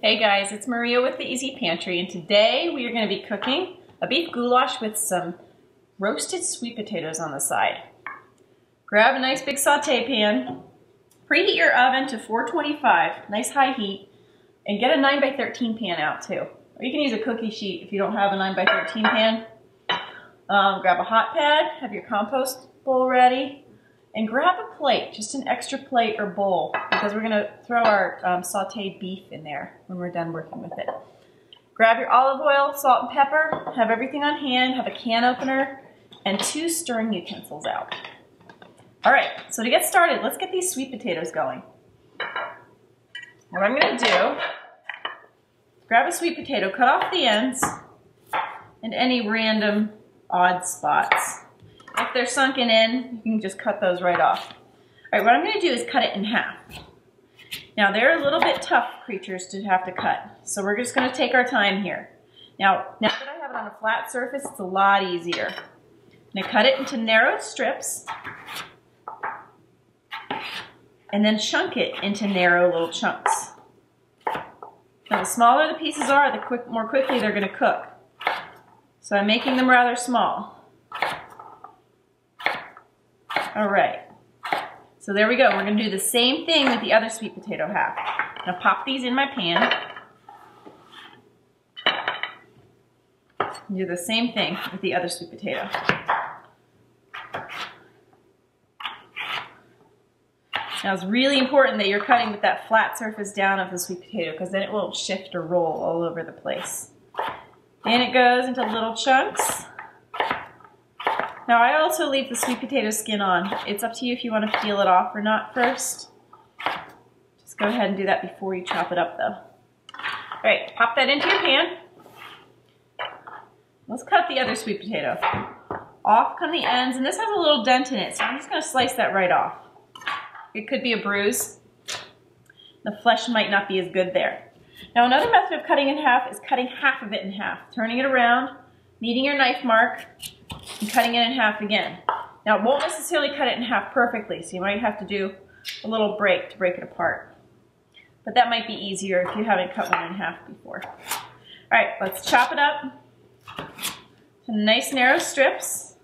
Hey guys, it's Maria with the Easy Pantry, and today we are going to be cooking a beef goulash with some roasted sweet potatoes on the side. Grab a nice big saute pan, preheat your oven to 425, nice high heat, and get a 9x13 pan out too. Or you can use a cookie sheet if you don't have a 9x13 pan. Grab a hot pad, have your compost bowl ready, and grab a plate, just an extra plate or bowl, because we're going to throw our sauteed beef in there when we're done working with it. Grab your olive oil, salt, and pepper, have everything on hand, have a can opener, and 2 stirring utensils out. All right, so to get started, let's get these sweet potatoes going. What I'm going to do, grab a sweet potato, cut off the ends, and any random odd spots. If they're sunken in, you can just cut those right off. All right, what I'm going to do is cut it in half. Now, they're a little bit tough creatures to have to cut, so we're just going to take our time here. Now that I have it on a flat surface, it's a lot easier. I'm going to cut it into narrow strips, and then chunk it into narrow little chunks. Now, the smaller the pieces are, the more quickly they're going to cook. So I'm making them rather small. All right, so there we go. We're going to do the same thing with the other sweet potato half. Now pop these in my pan. Do the same thing with the other sweet potato. Now it's really important that you're cutting with that flat surface down of the sweet potato, because then it won't shift or roll all over the place. And it goes into little chunks. Now I also leave the sweet potato skin on. It's up to you if you want to peel it off or not first. Just go ahead and do that before you chop it up though. All right, pop that into your pan. Let's cut the other sweet potato. Off come the ends, and this has a little dent in it, so I'm just going to slice that right off. It could be a bruise. The flesh might not be as good there. Now another method of cutting in half is cutting half of it in half, turning it around, meeting your knife mark, and cutting it in half again. Now it won't necessarily cut it in half perfectly, so you might have to do a little break to break it apart. But that might be easier if you haven't cut one in half before. All right, let's chop it up to nice narrow strips,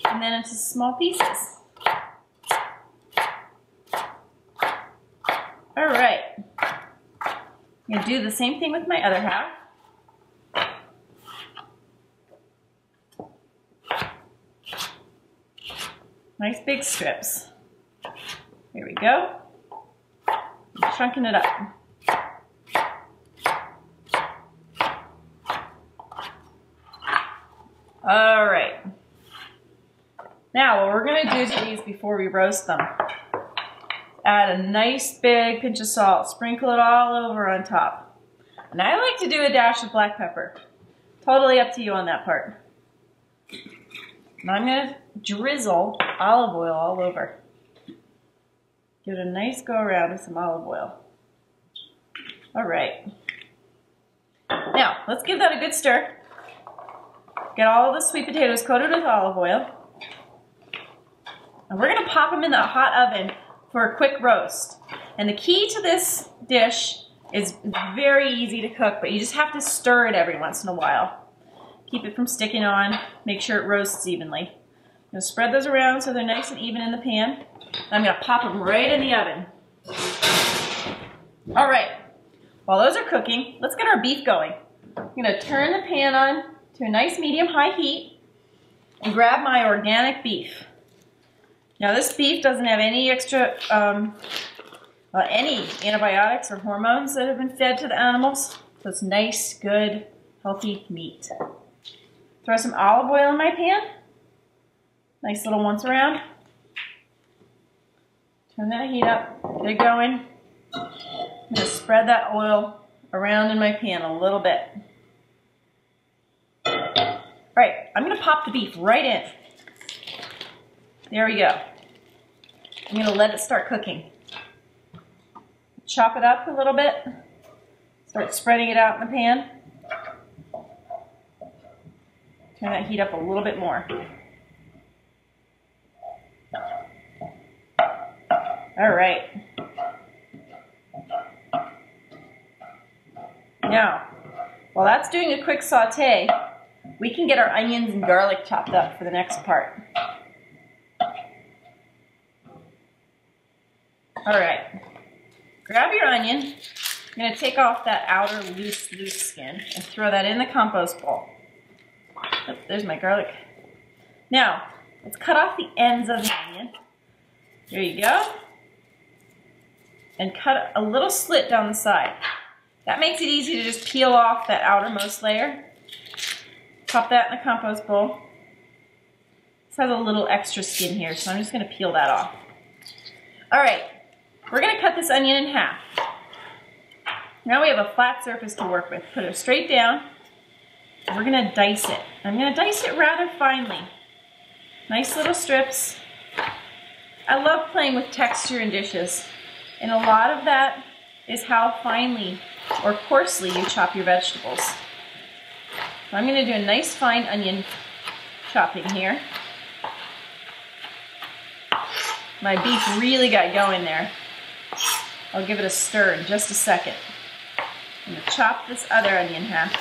and then into small pieces. All right, I'm going to do the same thing with my other half. Nice big strips. Here we go. I'm chunking it up. All right. Now what we're going to do to these before we roast them, add a nice big pinch of salt, sprinkle it all over on top. And I like to do a dash of black pepper. Totally up to you on that part. And I'm going to drizzle olive oil all over. Give it a nice go around with some olive oil. All right. Now, let's give that a good stir. Get all the sweet potatoes coated with olive oil. And we're going to pop them in the hot oven for a quick roast. And the key to this dish is very easy to cook, but you just have to stir it every once in a while. Keep it from sticking on. Make sure it roasts evenly. I'm going to spread those around so they're nice and even in the pan. I'm going to pop them right in the oven. All right. While those are cooking, let's get our beef going. I'm going to turn the pan on to a nice medium-high heat and grab my organic beef. Now this beef doesn't have any extra, any antibiotics or hormones that have been fed to the animals. So it's nice, good, healthy meat. Throw some olive oil in my pan. Nice little once around. Turn that heat up, get it going. I'm going to spread that oil around in my pan a little bit. All right, I'm going to pop the beef right in. There we go. I'm going to let it start cooking. Chop it up a little bit. Start spreading it out in the pan. Turn that heat up a little bit more. All right. Now, while that's doing a quick saute, we can get our onions and garlic chopped up for the next part. All right, grab your onion. I'm going to take off that outer loose skin and throw that in the compost bowl. Oh, there's my garlic. Now, let's cut off the ends of the onion. There you go. And cut a little slit down the side. That makes it easy to just peel off that outermost layer. Pop that in the compost bowl. This has a little extra skin here, so I'm just going to peel that off. All right, we're going to cut this onion in half. Now we have a flat surface to work with. Put it straight down. We're going to dice it. I'm going to dice it rather finely. Nice little strips. I love playing with texture in dishes, and a lot of that is how finely or coarsely you chop your vegetables. So I'm going to do a nice fine onion chopping here. My beef really got going there. I'll give it a stir in just a second. I'm going to chop this other onion half.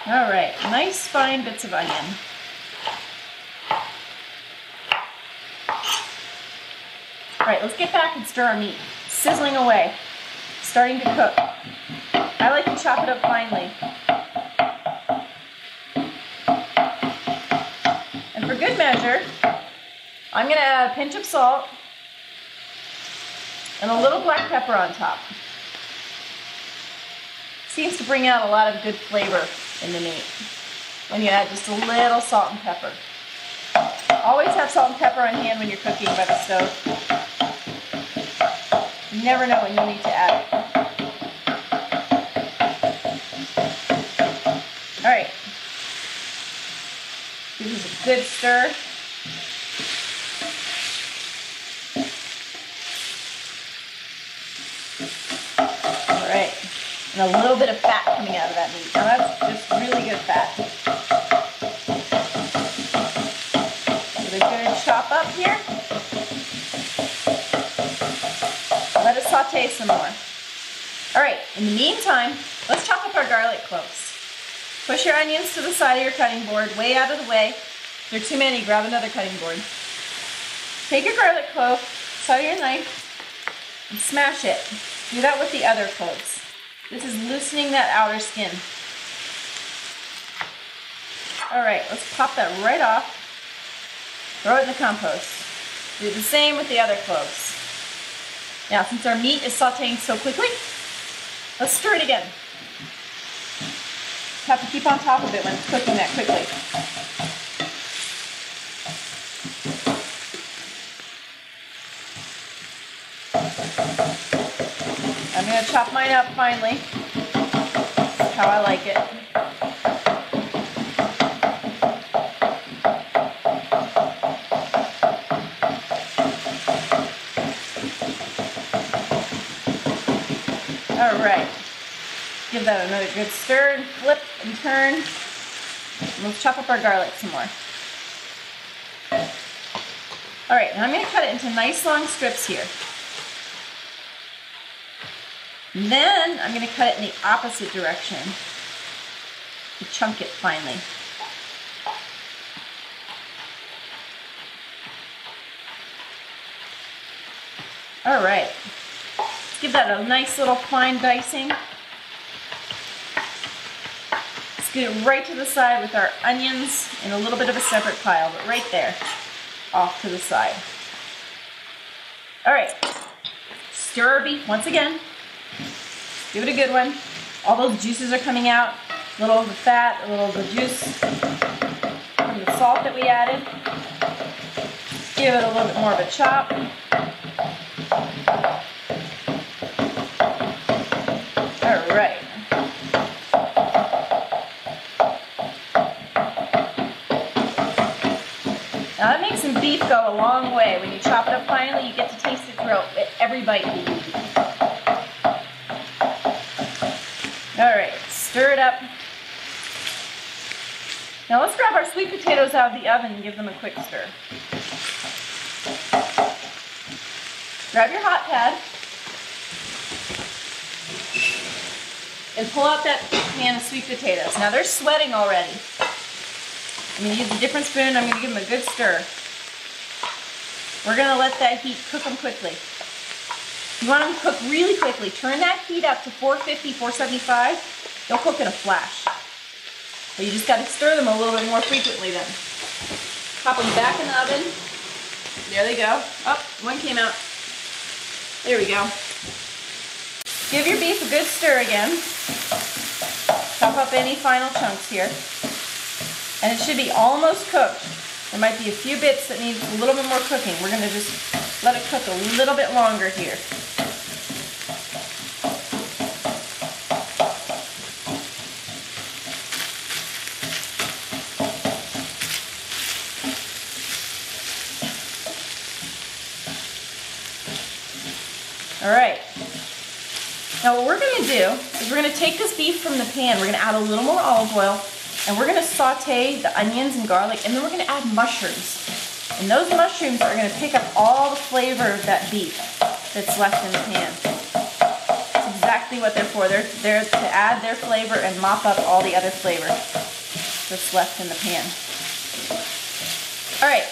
All right, nice fine bits of onion. All right, let's get back and stir our meat. Sizzling away, starting to cook. I like to chop it up finely. And for good measure, I'm going to add a pinch of salt and a little black pepper on top. Seems to bring out a lot of good flavor in the meat when you add just a little salt and pepper. Always have salt and pepper on hand when you're cooking by the stove. You never know when you need to add it. All right. Give this a good stir. All right. And a little bit of fat coming out of that meat. Now that's just really good fat. Give it a good chop up here. Let it saute some more. All right, in the meantime, let's chop up our garlic cloves. Push your onions to the side of your cutting board, way out of the way. If there are too many, grab another cutting board. Take your garlic clove, side of your knife, and smash it. Do that with the other cloves. This is loosening that outer skin. All right, let's pop that right off. Throw it in the compost. Do the same with the other cloves. Now, since our meat is sauteing so quickly, let's stir it again. You have to keep on top of it when it's cooking that quickly. I'm going to chop mine up finally. That's how I like it. All right. Give that another good stir and flip and turn. And let's chop up our garlic some more. All right, now I'm going to cut it into nice long strips here. And then I'm going to cut it in the opposite direction to chunk it finely. All right, let's give that a nice little fine dicing. Let's get it right to the side with our onions in a little bit of a separate pile, but right there, off to the side. All right, stir our beef once again. Give it a good one. All those juices are coming out. A little of the fat, a little of the juice from the salt that we added. Give it a little bit more of a chop. All right. Now that makes some beef go a long way. When you chop it up finely, you get to taste it throughout every bite you eat. All right, stir it up. Now let's grab our sweet potatoes out of the oven and give them a quick stir. Grab your hot pad and pull out that pan of sweet potatoes. Now they're sweating already. I'm going to use a different spoon. I'm going to give them a good stir. We're going to let that heat cook them quickly. You want them to cook really quickly. Turn that heat up to 450, 475. They'll cook in a flash. But you just got to stir them a little bit more frequently then. Pop them back in the oven. There they go. Oh, one came out. There we go. Give your beef a good stir again. Chop up any final chunks here. And it should be almost cooked. There might be a few bits that need a little bit more cooking. We're going to just let it cook a little bit longer here. All right. Now what we're going to do is we're going to take this beef from the pan. We're going to add a little more olive oil, and we're going to saute the onions and garlic, and then we're going to add mushrooms. And those mushrooms are going to pick up all the flavor of that beef that's left in the pan. That's exactly what they're for. They're there to add their flavor and mop up all the other flavor that's left in the pan. All right,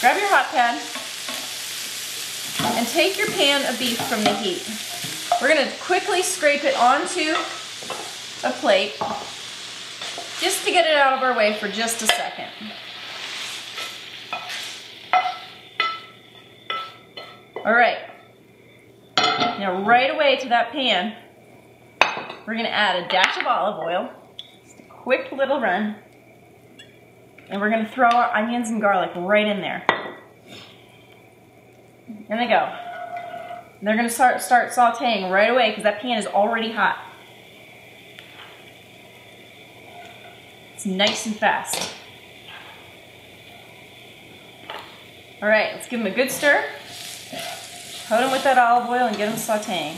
grab your hot pad and take your pan of beef from the heat. We're going to quickly scrape it onto a plate just to get it out of our way for just a second. All right, now right away to that pan, we're going to add a dash of olive oil, just a quick little run, and we're going to throw our onions and garlic right in there. There they go. They're going to start sauteing right away because that pan is already hot. It's nice and fast. All right, let's give them a good stir. Coat them with that olive oil and get them sauteing.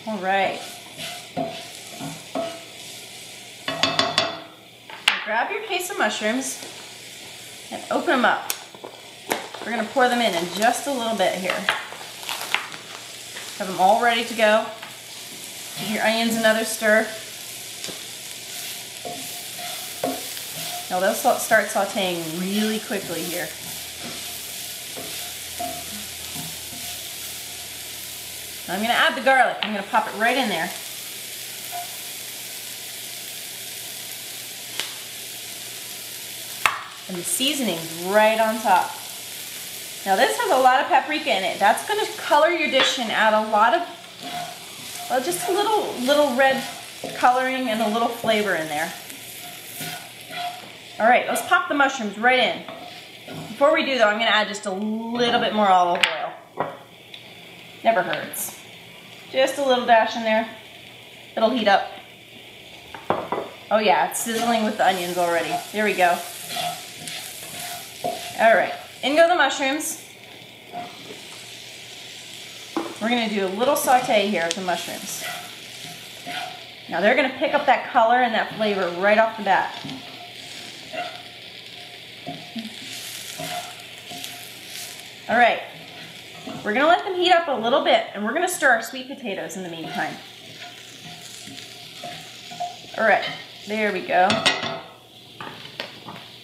All right. Grab your case of mushrooms and open them up. We're going to pour them in just a little bit here. Have them all ready to go. Give your onions another stir. Now they'll start sauteing really quickly here. Now I'm going to add the garlic. I'm going to pop it right in there. And the seasoning's right on top. Now this has a lot of paprika in it. That's going to color your dish and add a lot of, well, just a little red coloring and a little flavor in there. All right, let's pop the mushrooms right in. Before we do though, I'm going to add just a little bit more olive oil. Never hurts. Just a little dash in there. It'll heat up. Oh yeah, it's sizzling with the onions already. There we go. All right, in go the mushrooms. We're going to do a little saute here with the mushrooms. Now they're going to pick up that color and that flavor right off the bat. All right, we're going to let them heat up a little bit, and we're going to stir our sweet potatoes in the meantime. All right, there we go.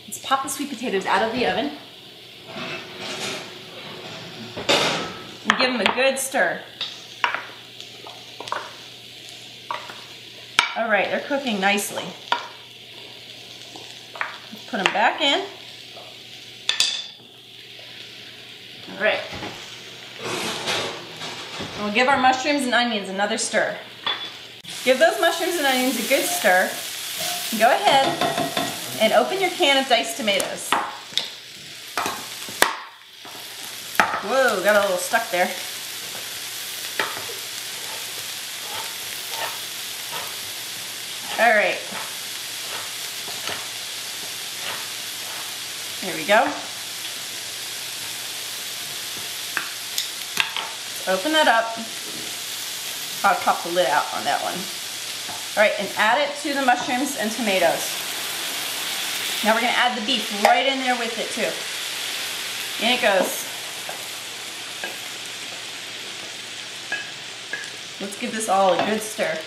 Let's pop the sweet potatoes out of the oven and give them a good stir. All right, they're cooking nicely. Let's put them back in. All right. And we'll give our mushrooms and onions another stir. Give those mushrooms and onions a good stir. Go ahead and open your can of diced tomatoes. Whoa, got a little stuck there. All right. There we go. Open that up. I'll pop the lid out on that one. All right, and add it to the mushrooms and tomatoes. Now we're gonna add the beef right in there with it too. In it goes. Let's give this all a good stir.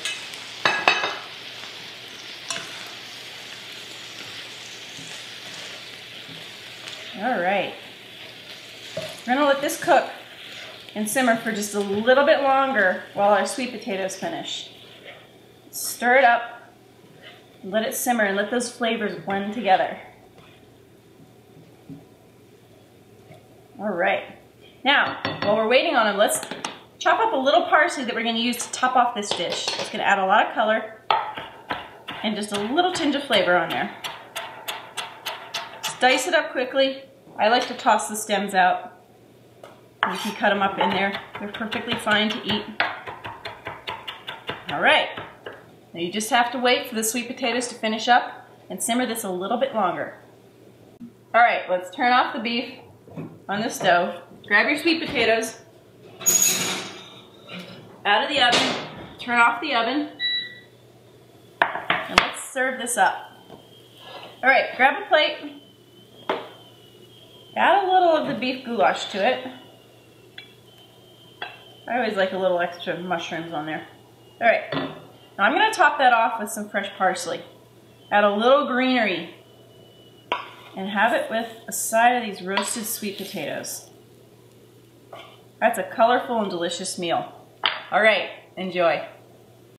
All right. We're gonna let this cook and simmer for just a little bit longer while our sweet potatoes finish. Stir it up, let it simmer, and let those flavors blend together. All right. Now, while we're waiting on them, let's chop up a little parsley that we're going to use to top off this dish. It's going to add a lot of color and just a little tinge of flavor on there. Just dice it up quickly. I like to toss the stems out. You can cut them up in there. They're perfectly fine to eat. All right. Now you just have to wait for the sweet potatoes to finish up and simmer this a little bit longer. All right, let's turn off the beef on the stove. Grab your sweet potatoes out of the oven, turn off the oven, and let's serve this up. All right, grab a plate, add a little of the beef goulash to it. I always like a little extra mushrooms on there. All right, now I'm gonna top that off with some fresh parsley. Add a little greenery and have it with a side of these roasted sweet potatoes. That's a colorful and delicious meal. All right, enjoy.